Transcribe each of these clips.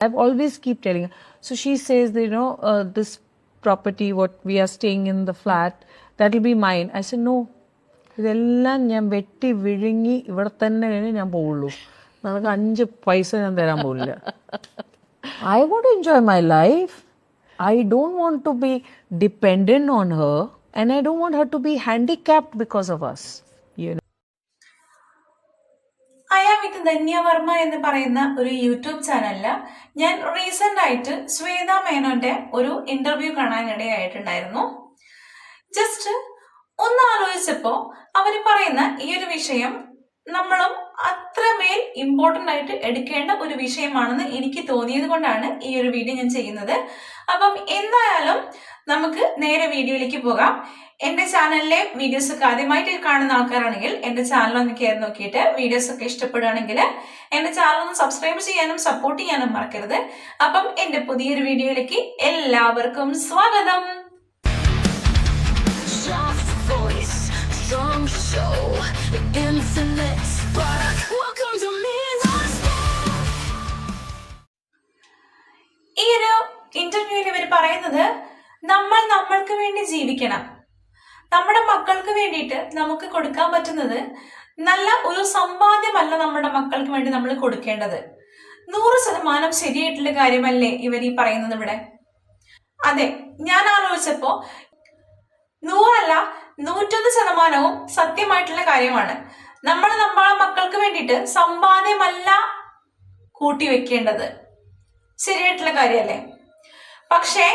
I've always keep telling her. So she says that, this property, what we are staying in the flat, that will be mine. I said, no. ഇതെല്ലാം ഞാൻ വെട്ടി വിഴുങ്ങി ഇവിടെ തന്നെ ഞാൻ പോവുള്ളൂ. നമുക്ക് 5 പൈസ ഞാൻ തരാൻ പോകില്ല. I want to enjoy my life. I don't want to be dependent on her, and I don't want her to be handicapped because of us. I am with Dhanya Varma എന്ന് പറയുന്ന ഒരു യൂട്യൂബ് ചാനലില് ഞാൻ റീസെന്റ് ആയിട്ട് ശ്വേത മേനോന്റെ ഒരു ഇന്റർവ്യൂ കാണാനിടയായിട്ടുണ്ടായിരുന്നു. ജസ്റ്റ് ഒന്ന് ആലോചിച്ചപ്പോ അവര് പറയുന്ന ഈ ഒരു വിഷയം നമ്മളും അത്രമേൽ ഇമ്പോർട്ടന്റ് ആയിട്ട് എടുക്കേണ്ട ഒരു വിഷയമാണെന്ന് എനിക്ക് തോന്നിയത് കൊണ്ടാണ് ഈ ഒരു വീഡിയോ ഞാൻ ചെയ്യുന്നത്. അപ്പം എന്തായാലും നമുക്ക് നേരെ വീഡിയോയിലേക്ക് പോകാം. എന്റെ ചാനലിലെ വീഡിയോസ് ഒക്കെ ആദ്യമായിട്ട് കാണുന്ന ആൾക്കാരാണെങ്കിൽ എന്റെ ചാനൽ ഒന്ന് കയറി നോക്കിയിട്ട് വീഡിയോസ് ഒക്കെ ഇഷ്ടപ്പെടുകയാണെങ്കിൽ എന്റെ ചാനൽ ഒന്ന് സബ്സ്ക്രൈബ് ചെയ്യാനും സപ്പോർട്ട് ചെയ്യാനും മറക്കരുത്. അപ്പം എന്റെ പുതിയൊരു വീഡിയോയിലേക്ക് എല്ലാവർക്കും സ്വാഗതം. ഈ ഒരു ഇന്റർവ്യൂവിൽ ഇവർ പറയുന്നത് നമ്മൾ നമ്മൾക്ക് വേണ്ടി ജീവിക്കണം. നമ്മുടെ മക്കൾക്ക് വേണ്ടിയിട്ട് നമുക്ക് കൊടുക്കാൻ പറ്റുന്നത് നല്ല ഒരു സമ്പാദ്യമല്ല നമ്മുടെ മക്കൾക്ക് വേണ്ടി നമ്മൾ കൊടുക്കേണ്ടത്. 100% ശരിയായിട്ടുള്ള കാര്യമല്ലേ ഇവർ ഈ പറയുന്നത് ഇവിടെ? അതെ, ഞാൻ ആലോചിച്ചപ്പോ 100 അല്ല 101% സത്യമായിട്ടുള്ള കാര്യമാണ്. നമ്മൾ നമ്മളെ മക്കൾക്ക് വേണ്ടിയിട്ട് സമ്പാദ്യമല്ല കൂട്ടിവെക്കേണ്ടത്. ശരിയായിട്ടുള്ള കാര്യമല്ലേ? പക്ഷേ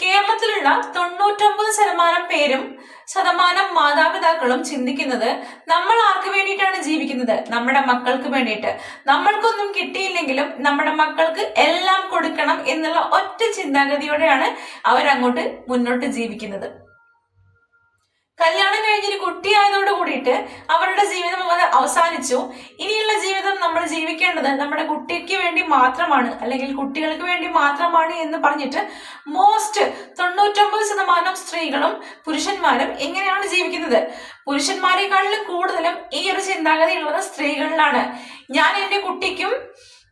കേരളത്തിലുള്ള 99% മാതാപിതാക്കളും ചിന്തിക്കുന്നത് നമ്മൾ ആർക്ക് വേണ്ടിയിട്ടാണ് ജീവിക്കുന്നത്? നമ്മുടെ മക്കൾക്ക് വേണ്ടിയിട്ട്. നമ്മൾക്കൊന്നും കിട്ടിയില്ലെങ്കിലും നമ്മുടെ മക്കൾക്ക് എല്ലാം കൊടുക്കണം എന്നുള്ള ഒറ്റ ചിന്താഗതിയോടെയാണ് അവരങ്ങോട്ട് മുന്നോട്ട് ജീവിക്കുന്നത്. കല്യാണം കഴിഞ്ഞൊരു കുട്ടിയായതോട് കൂടിയിട്ട് അവരുടെ ജീവിതം അവസാനിച്ചു. ഇനിയുള്ള ജീവിതം നമ്മൾ ജീവിക്കേണ്ടത് നമ്മുടെ കുട്ടിക്ക് വേണ്ടി മാത്രമാണ്, അല്ലെങ്കിൽ കുട്ടികൾക്ക് വേണ്ടി മാത്രമാണ് എന്ന് പറഞ്ഞിട്ട് 99% സ്ത്രീകളും പുരുഷന്മാരും എങ്ങനെയാണ് ജീവിക്കുന്നത്? പുരുഷന്മാരെക്കാളിലും കൂടുതലും ഈ ഒരു ചിന്താഗതി ഉള്ളത് സ്ത്രീകളിലാണ്. ഞാൻ എന്റെ കുട്ടിക്കും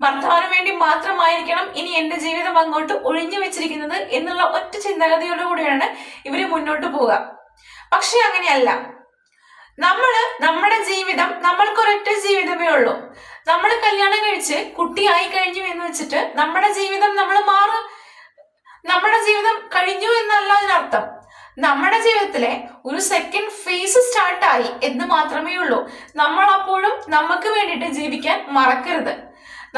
ഭർത്താവിന് വേണ്ടി മാത്രമായിരിക്കണം ഇനി എന്റെ ജീവിതം അങ്ങോട്ട് ഒഴിഞ്ഞു വെച്ചിരിക്കുന്നത് എന്നുള്ള ഒറ്റ ചിന്താഗതിയോടുകൂടിയാണ് ഇവര് മുന്നോട്ട് പോവുക. പക്ഷെ അങ്ങനെയല്ല. നമ്മുടെ ജീവിതം നമ്മൾക്കൊരൊറ്റ ജീവിതമേ ഉള്ളൂ. നമ്മൾ കല്യാണം കഴിച്ച് കുട്ടിയായി കഴിഞ്ഞു എന്ന് വെച്ചിട്ട് നമ്മുടെ ജീവിതം നമ്മുടെ ജീവിതം കഴിഞ്ഞു എന്നല്ല അതിനർത്ഥം. നമ്മുടെ ജീവിതത്തിലെ ഒരു സെക്കൻഡ് ഫേസ് സ്റ്റാർട്ടായി എന്ന് മാത്രമേ ഉള്ളൂ. നമ്മൾ അപ്പോഴും നമുക്ക് വേണ്ടിയിട്ട് ജീവിക്കാൻ മറക്കരുത്.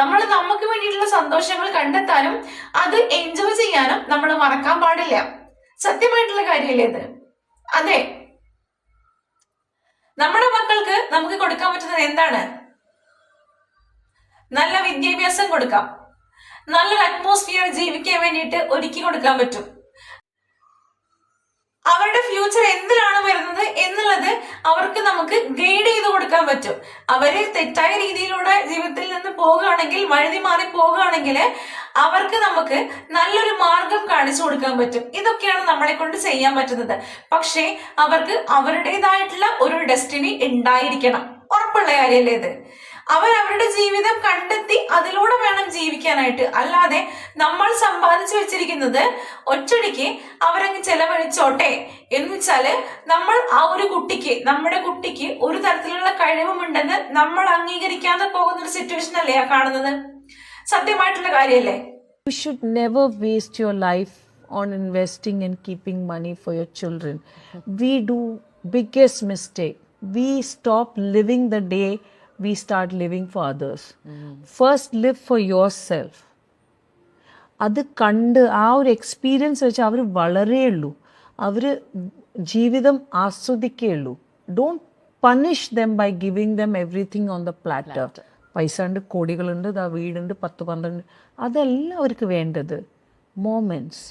നമ്മൾ നമുക്ക് വേണ്ടിയിട്ടുള്ള സന്തോഷങ്ങൾ കണ്ടെത്താനും അത് എൻജോയ് ചെയ്യാനും നമ്മൾ മറക്കാൻ പാടില്ല. സത്യമായിട്ടുള്ള കാര്യമല്ലേ ഇത്? അതെ, നമ്മുടെ മക്കൾക്ക് നമുക്ക് കൊടുക്കാൻ പറ്റുന്നത് എന്താണ്? നല്ല വിദ്യാഭ്യാസം കൊടുക്കാം. നല്ലൊരു അറ്റ്മോസ്ഫിയർ ജീവിക്കാൻ വേണ്ടിയിട്ട് ഒരുക്കി കൊടുക്കാൻ പറ്റും. അവരുടെ ഫ്യൂച്ചർ എന്തിനാണ് വരുന്നത് എന്നുള്ളത് അവർക്ക് നമുക്ക് ഗൈഡ് ചെയ്ത് കൊടുക്കാൻ പറ്റും. അവര് തെറ്റായ രീതിയിലൂടെ ജീവിതത്തിൽ നിന്ന് പോകുകയാണെങ്കിൽ, വഴുതി മാറി പോകുകയാണെങ്കിൽ അവർക്ക് നമുക്ക് നല്ലൊരു മാർഗം കാണിച്ചു കൊടുക്കാൻ പറ്റും. ഇതൊക്കെയാണ് നമ്മളെ കൊണ്ട് ചെയ്യാൻ പറ്റുന്നത്. പക്ഷേ അവർക്ക് അവരുടേതായിട്ടുള്ള ഒരു ഡെസ്റ്റിനി ഉണ്ടായിരിക്കണം. ഉറപ്പുള്ള കാര്യമല്ലേ ഇത്? അവരുടെ ജീവിതം കണ്ടെത്തി അതിലൂടെ വേണം ജീവിക്കാനായിട്ട്. അല്ലാതെ നമ്മൾ സമ്പാദിച്ചു വെച്ചിരിക്കുന്നത് ഒറ്റടിക്ക് അവരങ്ങ് ചെലവഴിച്ചോട്ടെ എന്ന് വെച്ചാല് നമ്മൾ ആ ഒരു നമ്മുടെ കുട്ടിക്ക് ഒരു തരത്തിലുള്ള കഴിവുമുണ്ടെന്ന് നമ്മൾ അംഗീകരിക്കാതെ പോകുന്ന ഒരു സിറ്റുവേഷൻ അല്ലേ ആ കാണുന്നത്? സത്യമായിട്ടുള്ള കാര്യമല്ലേ? You should never waste your life on investing and keeping money for your children. We do biggest mistake. We stop living the day we start living for others. First live for yourself. അത് കണ്ട് ആ ഒരു experience വെച്ച് അവർ വളരെയുള്ളൂ. അവർ ജീവിതം ആസ്വദിക്കുകയുള്ളൂ. Don't punish them by giving them everything on the platter. പൈസ ഉണ്ട്, കോടികളുണ്ട്, വീടുണ്ട്, 10-12. അതല്ല അവർക്ക് വേണ്ടത്. മൊമെന്റ്സ്.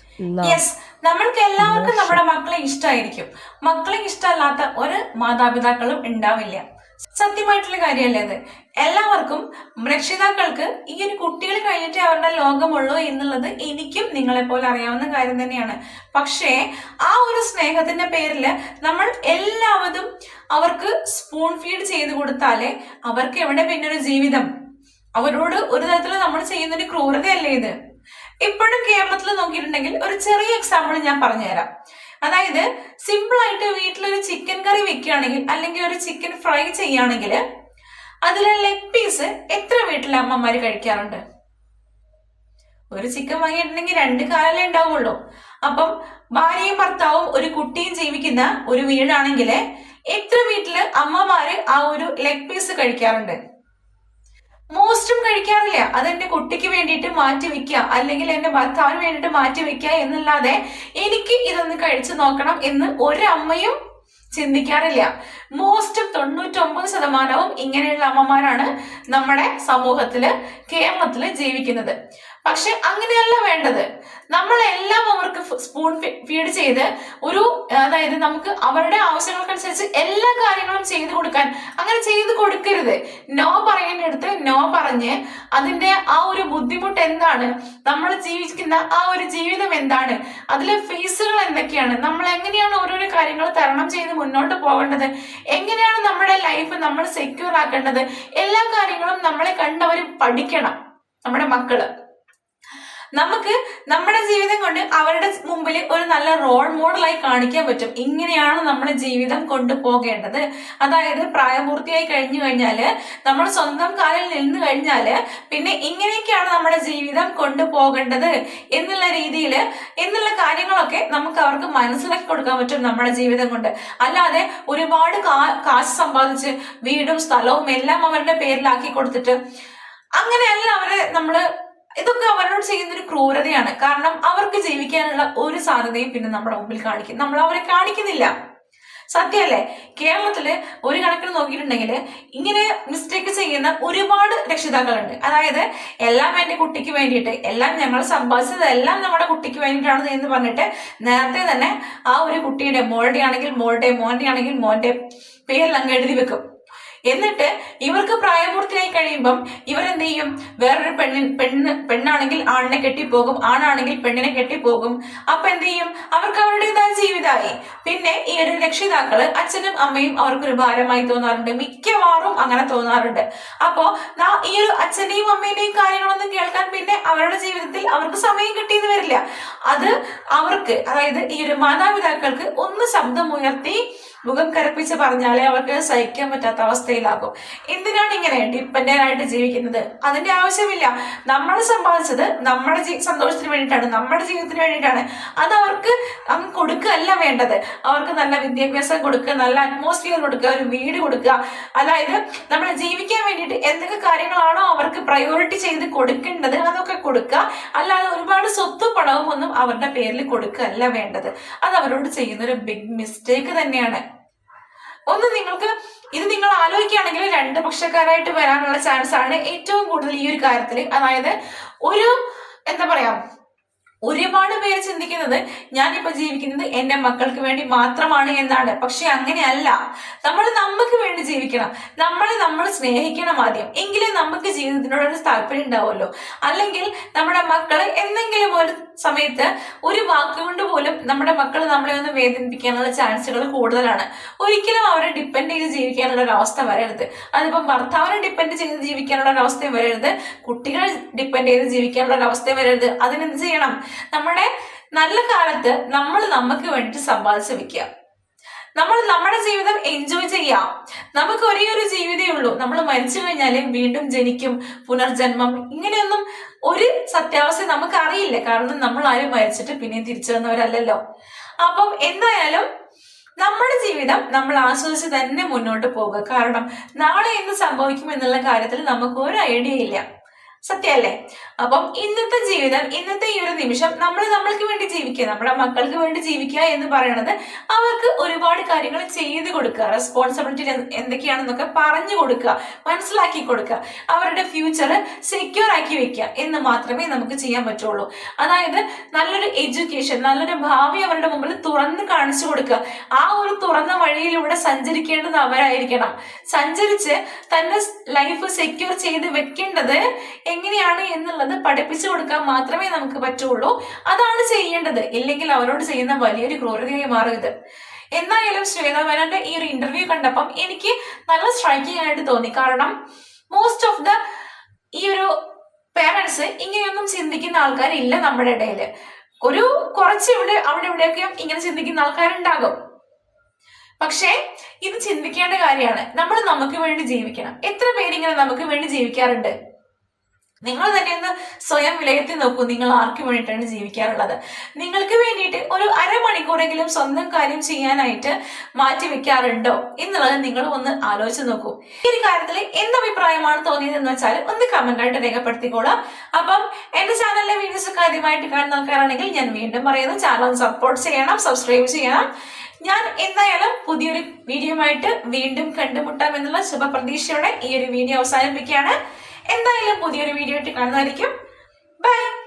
നമ്മൾക്ക് എല്ലാവർക്കും നമ്മുടെ മക്കളെ ഇഷ്ടമായിരിക്കും. മക്കളെ ഇഷ്ടമല്ലാത്ത ഒരു മാതാപിതാക്കളും ഉണ്ടാവില്ല. സത്യമായിട്ടുള്ള കാര്യമല്ലേ അത്? എല്ലാവർക്കും രക്ഷിതാക്കൾക്ക് ഈ ഒരു കുട്ടികൾ കഴിഞ്ഞിട്ടേ അവരുടെ ലോകമുള്ളൂ എന്നുള്ളത് എനിക്കും നിങ്ങളെ പോലെ അറിയാവുന്ന കാര്യം തന്നെയാണ്. പക്ഷേ ആ ഒരു സ്നേഹത്തിന്റെ പേരില് നമ്മൾ എല്ലാവരും അവർക്ക് സ്പൂൺ ഫീഡ് ചെയ്ത് കൊടുത്താലേ അവർക്ക് എവിടെ പിന്നൊരു ജീവിതം, അവരോട് ഒരു തരത്തിൽ നമ്മൾ ചെയ്യുന്ന ഒരു ക്രൂരതയല്ലേ ഇത്? ഇപ്പോഴും കേരളത്തിൽ നോക്കിയിട്ടുണ്ടെങ്കിൽ ഒരു ചെറിയ എക്സാമ്പിൾ ഞാൻ പറഞ്ഞുതരാം. അതായത് സിമ്പിൾ ആയിട്ട് വീട്ടിലൊരു ചിക്കൻ കറി വെക്കുകയാണെങ്കിൽ അല്ലെങ്കിൽ ഒരു ചിക്കൻ ഫ്രൈ ചെയ്യുകയാണെങ്കിൽ അതിലെ ലെഗ് പീസ് എത്ര വീട്ടിലെ അമ്മമാര് കഴിക്കാറുണ്ട്? ഒരു ചിക്കൻ വാങ്ങിയിട്ടുണ്ടെങ്കിൽ 2 കാലല്ലേ ഉണ്ടാവുള്ളൂ. അപ്പം ഭാര്യയും ഭർത്താവും ഒരു കുട്ടിയും ജീവിക്കുന്ന ഒരു വീടാണെങ്കിൽ എത്ര വീട്ടില് അമ്മമാര് ആ ഒരു ലെഗ് പീസ് കഴിക്കാറുണ്ട്? മോസ്റ്റും കഴിക്കാറില്ല. അതെന്റെ കുട്ടിക്ക് വേണ്ടിയിട്ട് മാറ്റി വെക്കുക അല്ലെങ്കിൽ എന്റെ ഭർത്താവിന് വേണ്ടിയിട്ട് മാറ്റി വെക്കുക എന്നല്ലാതെ എനിക്ക് ഇതൊന്ന് കഴിച്ചു നോക്കണം എന്ന് ഒരമ്മയും ചിന്തിക്കാറില്ല. മോസ്റ്റും 99% ഇങ്ങനെയുള്ള അമ്മമാരാണ് നമ്മുടെ സമൂഹത്തില് കേരളത്തില് ജീവിക്കുന്നത്. പക്ഷെ അങ്ങനെയല്ല വേണ്ടത്. നമ്മളെല്ലാം അവർക്ക് സ്പൂൺ ഫീഡ് ചെയ്ത് അതായത് നമുക്ക് അവരുടെ ആവശ്യങ്ങൾക്കനുസരിച്ച് എല്ലാ കാര്യങ്ങളും ചെയ്തു കൊടുക്കാൻ അങ്ങനെ ചെയ്തു കൊടുക്കരുത്. നോ പറയേണ്ടടുത്ത് നോ പറഞ്ഞ് അതിന്റെ ആ ഒരു ബുദ്ധിമുട്ട് എന്താണ്, നമ്മൾ ജീവിക്കുന്ന ആ ഒരു ജീവിതം എന്താണ്, അതിലെ ഫേസുകൾ എന്തൊക്കെയാണ്, നമ്മൾ എങ്ങനെയാണ് ഓരോരോ കാര്യങ്ങൾ തരണം ചെയ്ത് മുന്നോട്ട് പോകേണ്ടത്, എങ്ങനെയാണ് നമ്മുടെ ലൈഫ് നമ്മൾ സെക്യൂർ ആക്കേണ്ടത്, എല്ലാ കാര്യങ്ങളും നമ്മളെ കണ്ടവർ പഠിക്കണം. നമ്മുടെ മക്കള് നമുക്ക് നമ്മുടെ ജീവിതം കൊണ്ട് അവരുടെ മുമ്പിൽ ഒരു നല്ല റോൾ മോഡലായി കാണിക്കാൻ പറ്റും. ഇങ്ങനെയാണ് നമ്മുടെ ജീവിതം കൊണ്ടുപോകേണ്ടത്. അതായത് പ്രായപൂർത്തിയായി കഴിഞ്ഞു കഴിഞ്ഞാല് നമ്മൾ സ്വന്തം കാലിൽ നിന്ന് കഴിഞ്ഞാല് പിന്നെ ഇങ്ങനെയൊക്കെയാണ് നമ്മുടെ ജീവിതം കൊണ്ടുപോകേണ്ടത് എന്നുള്ള രീതിയിൽ എന്നുള്ള കാര്യങ്ങളൊക്കെ നമുക്ക് അവർക്ക് മനസ്സിലാക്കി കൊടുക്കാൻ പറ്റും നമ്മുടെ ജീവിതം കൊണ്ട്. അല്ലാതെ ഒരുപാട് കാശ് സമ്പാദിച്ച് വീടും സ്ഥലവും എല്ലാം അവരുടെ പേരിലാക്കി കൊടുത്തിട്ട് അങ്ങനെയല്ല ഇതൊക്കെ അവരോട് ചെയ്യുന്ന ഒരു ക്രൂരതയാണ്. കാരണം അവർക്ക് ജീവിക്കാനുള്ള ഒരു സാധ്യതയും പിന്നെ നമ്മുടെ മുമ്പിൽ നമ്മൾ അവരെ കാണിക്കുന്നില്ല. സത്യമല്ലേ? കേരളത്തില് ഒരു കണക്കിന് നോക്കിയിട്ടുണ്ടെങ്കിൽ ഇങ്ങനെ മിസ്റ്റേക്ക് ചെയ്യുന്ന ഒരുപാട് രക്ഷിതാക്കളുണ്ട്. അതായത് എല്ലാം എന്റെ കുട്ടിക്ക് വേണ്ടിയിട്ട്, എല്ലാം ഞങ്ങൾ സമ്പാദിച്ചത് എല്ലാം നമ്മുടെ കുട്ടിക്ക് വേണ്ടിയിട്ടാണ് എന്ന് പറഞ്ഞിട്ട് നേരത്തെ തന്നെ ആ ഒരു കുട്ടിയുടെ മോളുടെ ആണെങ്കിൽ മോളുടെ, മോന്റെ ആണെങ്കിൽ മോന്റെ പേരിൽ അങ്ങ് എഴുതി വെക്കും. എന്നിട്ട് ഇവർക്ക് പ്രായപൂർത്തിയായി കഴിയുമ്പം ഇവരെന്ത് ചെയ്യും? വേറൊരു പെണ്ണാണെങ്കിൽ ആണിനെ കെട്ടിപ്പോകും, ആണാണെങ്കിൽ പെണ്ണിനെ കെട്ടിപ്പോകും. അപ്പൊ എന്ത് ചെയ്യും? അവർക്ക് അവരുടേതായ ജീവിതമായി. പിന്നെ ഈ ഒരു രക്ഷിതാക്കള് അച്ഛനും അമ്മയും അവർക്കൊരു ഭാരമായി തോന്നാറുണ്ട്. മിക്കവാറും അങ്ങനെ തോന്നാറുണ്ട്. അപ്പോ ഈ ഒരു അച്ഛന്റെയും അമ്മേന്റെയും കാര്യങ്ങളൊന്നും കേൾക്കാൻ പിന്നെ അവരുടെ ജീവിതത്തിൽ അവർക്ക് സമയം കിട്ടിയെന്ന് വരില്ല. അത് അവർക്ക്, അതായത് ഈ ഒരു മാതാപിതാക്കൾക്ക് ഒന്ന് ശബ്ദമുയർത്തി മുഖം കരപ്പിച്ച് പറഞ്ഞാലേ അവർക്ക് സഹിക്കാൻ പറ്റാത്ത അവസ്ഥയിലാകും. എന്തിനാണ് ഇങ്ങനെ ഡിപ്പെൻഡന്റ് ആയിട്ട് ജീവിക്കുന്നത്? അതിന്റെ ആവശ്യമില്ല. നമ്മൾ സമ്പാദിച്ചത് നമ്മുടെ സന്തോഷത്തിന് വേണ്ടിയിട്ടാണ്, നമ്മുടെ ജീവിതത്തിന് വേണ്ടിയിട്ടാണ്. അത് അവർക്ക് അങ്ങ് കൊടുക്കുകയല്ല വേണ്ടത്. അവർക്ക് നല്ല വിദ്യാഭ്യാസം കൊടുക്കുക, നല്ല അറ്റ്മോസ്ഫിയർ കൊടുക്കുക, ഒരു വീട് കൊടുക്കുക. അതായത് നമ്മൾ ജീവിക്കാൻ വേണ്ടിയിട്ട് എന്തൊക്കെ കാര്യങ്ങളാണോ അവർക്ക് പ്രയോറിറ്റി ചെയ്ത് കൊടുക്കേണ്ടത് അതൊക്കെ കൊടുക്കുക. അല്ലാതെ ഒരുപാട് സ്വത്തും പണവും ഒന്നും അവരുടെ പേരിൽ കൊടുക്കുകയല്ല വേണ്ടത്. അത് അവരോട് ചെയ്യുന്ന ഒരു ബിഗ് മിസ്റ്റേക്ക് തന്നെയാണ്. ഇത് നിങ്ങൾ ആലോചിക്കുകയാണെങ്കിൽ 2 പക്ഷക്കാരായിട്ട് വരാനുള്ള ചാൻസ് ആണ് ഏറ്റവും കൂടുതൽ ഈ ഒരു കാര്യത്തിൽ. അതായത് എന്താ പറയാ, ഒരുപാട് പേര് ചിന്തിക്കുന്നത് ഞാനിപ്പോ ജീവിക്കുന്നത് എന്റെ മക്കൾക്ക് വേണ്ടി മാത്രമാണ് എന്നാണ്. പക്ഷെ അങ്ങനെയല്ല. നമ്മൾ നമുക്ക് വേണ്ടി ജീവിക്കണം. നമ്മൾ സ്നേഹിക്കണം ആദ്യം. എങ്കിലേ നമുക്ക് ജീവിതത്തിനോടൊരു താല്പര്യം ഉണ്ടാവുമല്ലോ. അല്ലെങ്കിൽ നമ്മുടെ മക്കള് എന്തെങ്കിലും ഒരു സമയത്ത് ഒരു വാക്കുകൊണ്ട് പോലും നമ്മുടെ മക്കൾ നമ്മളെ ഒന്ന് വേദനിപ്പിക്കാനുള്ള ചാൻസുകൾ കൂടുതലാണ്. ഒരിക്കലും അവരെ ഡിപ്പെൻഡ് ചെയ്ത് ജീവിക്കാനുള്ള ഒരു അവസ്ഥ വരരുത്. അതിപ്പം ഭർത്താവിനെ ഡിപ്പെൻഡ് ചെയ്ത് ജീവിക്കാനുള്ള ഒരു അവസ്ഥയും വരരുത്, കുട്ടികളെ ഡിപ്പെൻഡ് ചെയ്ത് ജീവിക്കാനുള്ള ഒരു അവസ്ഥയും വരരുത്. അതിനെന്ത് ചെയ്യണം? നമ്മുടെ നല്ല കാലത്ത് നമുക്ക് വേണ്ടിയിട്ട് സമ്പാദിച്ച് വെക്കുക. നമ്മുടെ ജീവിതം എൻജോയ് ചെയ്യാം. നമുക്ക് ഒരേ ഒരു ജീവിതമേ ഉള്ളൂ. നമ്മൾ മരിച്ചു കഴിഞ്ഞാല് വീണ്ടും ജനിക്കും, പുനർജന്മം, ഇങ്ങനെയൊന്നും ഒരു സത്യാവസ്ഥ നമുക്ക് അറിയില്ല. കാരണം നമ്മൾ ആരും മരിച്ചിട്ട് പിന്നെ തിരിച്ചു വന്നവരല്ലല്ലോ. അപ്പം എന്തായാലും നമ്മുടെ ജീവിതം നമ്മൾ ആസ്വദിച്ച് തന്നെ മുന്നോട്ട് പോകുക. കാരണം നാളെ എന്ത് സംഭവിക്കും എന്നുള്ള കാര്യത്തിൽ നമുക്ക് ഒരു ഐഡിയ ഇല്ല. സത്യല്ലേ? അപ്പം ഇന്നത്തെ ജീവിതം, ഇന്നത്തെ ഈ ഒരു നിമിഷം നമ്മൾക്ക് വേണ്ടി ജീവിക്കുക, നമ്മുടെ മക്കൾക്ക് വേണ്ടി ജീവിക്കുക എന്ന് പറയുന്നത് അവർക്ക് ഒരുപാട് കാര്യങ്ങൾ ചെയ്തു കൊടുക്കുക, റെസ്പോൺസിബിലിറ്റി എന്തൊക്കെയാണെന്നൊക്കെ പറഞ്ഞു കൊടുക്കുക, മനസ്സിലാക്കി കൊടുക്കുക, അവരുടെ ഫ്യൂച്ചർ സെക്യൂർ ആക്കി വെക്കുക എന്ന് മാത്രമേ നമുക്ക് ചെയ്യാൻ പറ്റുള്ളൂ. അതായത് നല്ലൊരു എഡ്യൂക്കേഷൻ, നല്ലൊരു ഭാവി അവരുടെ മുമ്പിൽ തുറന്ന് കാണിച്ചു കൊടുക്കുക. ആ ഒരു തുറന്ന വഴിയിലൂടെ സഞ്ചരിക്കേണ്ടത് അവരായിരിക്കണം. സഞ്ചരിച്ച് തന്റെ ലൈഫ് സെക്യൂർ ചെയ്ത് വെക്കേണ്ടത് എങ്ങനെയാണ് എന്നുള്ളത് പഠിപ്പിച്ചു കൊടുക്കാൻ മാത്രമേ നമുക്ക് പറ്റുള്ളൂ. അതാണ് ചെയ്യേണ്ടത്. ഇല്ലെങ്കിൽ അവരോട് ചെയ്യുന്ന വലിയൊരു ക്രൂരതയായി മാറും ഇത്. എന്തായാലും ശ്വേതാ മേനോന്റെ ഈ ഒരു ഇന്റർവ്യൂ കണ്ടപ്പം എനിക്ക് നല്ല സ്ട്രൈക്കിംഗ് ആയിട്ട് തോന്നി. കാരണം മോസ്റ്റ് ഓഫ് ദ ഈ ഒരു പേരൻസ് ഇങ്ങനെയൊന്നും ചിന്തിക്കുന്ന ആൾക്കാരില്ല നമ്മുടെ ഇടയിൽ. കുറച്ച് അവിടെ ഇവിടെയൊക്കെ ഇങ്ങനെ ചിന്തിക്കുന്ന ആൾക്കാരുണ്ടാകും. പക്ഷേ ഇത് ചിന്തിക്കേണ്ട കാര്യമാണ്. നമ്മൾ നമുക്ക് വേണ്ടി ജീവിക്കണം. എത്ര പേരിങ്ങനെ നമുക്ക് വേണ്ടി ജീവിക്കാറുണ്ട്? നിങ്ങൾ തന്നെ ഒന്ന് സ്വയം വിലയിരുത്തി നോക്കൂ. നിങ്ങൾ ആർക്ക് വേണ്ടിയിട്ടാണ് ജീവിക്കാറുള്ളത്? നിങ്ങൾക്ക് വേണ്ടിയിട്ട് ഒരു അരമണിക്കൂറെങ്കിലും സ്വന്തം കാര്യം ചെയ്യാനായിട്ട് മാറ്റി വെക്കാറുണ്ടോ എന്നുള്ളത് നിങ്ങൾ ഒന്ന് ആലോചിച്ച് നോക്കൂ. ഈ ഒരു കാര്യത്തിൽ എന്ത് അഭിപ്രായമാണ് തോന്നിയത് എന്ന് വെച്ചാൽ ഒന്ന് കമന്റ് ആയിട്ട് രേഖപ്പെടുത്തിക്കോളാം. അപ്പം എന്റെ ചാനലിലെ വീഡിയോസ് ഒക്കെ ആദ്യമായിട്ട് കാണുന്ന ആൾക്കാരാണെങ്കിൽ ഞാൻ വീണ്ടും പറയുന്നു, ചാനൽ സപ്പോർട്ട് ചെയ്യണം, സബ്സ്ക്രൈബ് ചെയ്യണം. ഞാൻ എന്തായാലും പുതിയൊരു വീഡിയോ ആയിട്ട് വീണ്ടും കണ്ടുമുട്ടാം എന്നുള്ള ശുഭപ്രതീക്ഷയോടെ ഈ ഒരു വീഡിയോ അവസാനിപ്പിക്കുകയാണ്. എന്തായാലും പുതിയൊരു വീഡിയോ ആയിട്ട് കാണുന്നതായിരിക്കും. ബൈ.